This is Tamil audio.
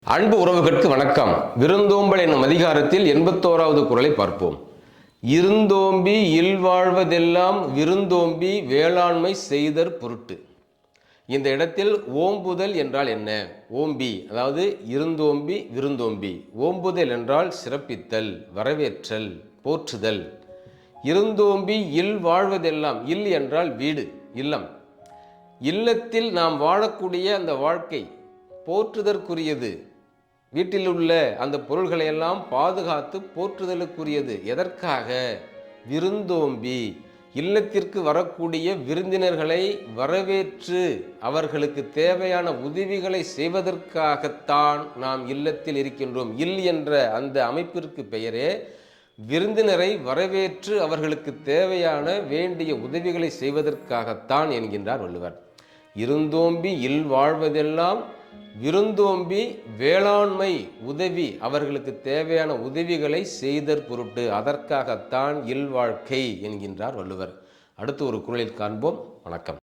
அன்பு உறவுகளுக்கு வணக்கம். விருந்தோம்பல் என்னும் அதிகாரத்தில் 81வது குறளை பார்ப்போம். இருந்தோம்பி இல்வாழ்வதெல்லாம் விருந்தோம்பி வேளாண்மை செய்தற் பொருட்டு. இந்த இடத்தில் ஓம்புதல் என்றால் என்ன? ஓம்பி அதாவது இருந்தோம்பி விருந்தோம்பி. ஓம்புதல் என்றால் சிறப்பித்தல், வரவேற்றல், போற்றுதல். இருந்தோம்பி இல் வாழ்வதெல்லாம், இல் என்றால் வீடு, இல்லம். இல்லத்தில் நாம் வாழக்கூடிய அந்த வாழ்க்கை போற்றுதற்குரியது. வீட்டில் உள்ள அந்த பொருள்களை எல்லாம் பாதுகாத்து போற்றுதலுக்குரியது. எதற்காக? விருந்தோம்பி, இல்லத்திற்கு வரக்கூடிய விருந்தினர்களை வரவேற்று அவர்களுக்கு தேவையான உதவிகளை செய்வதற்காகத்தான் நாம் இல்லத்தில் இருக்கின்றோம். இல் என்ற அந்த அமைப்பிற்கு பெயரே விருந்தினரை வரவேற்று அவர்களுக்கு தேவையான வேண்டிய உதவிகளை செய்வதற்காகத்தான் என்கின்றார் வள்ளுவர். இருந்தோம்பி இல் வாழ்வதெல்லாம் விருந்தோம்பி வேளாண்மை உதவி, அவர்களுக்கு தேவையான உதவிகளை செய்தற் பொருட்டு, அதற்காகத்தான் இல்வாழ்க்கை என்கின்றார் வள்ளுவர். அடுத்து ஒரு குறளில் காண்போம். வணக்கம்.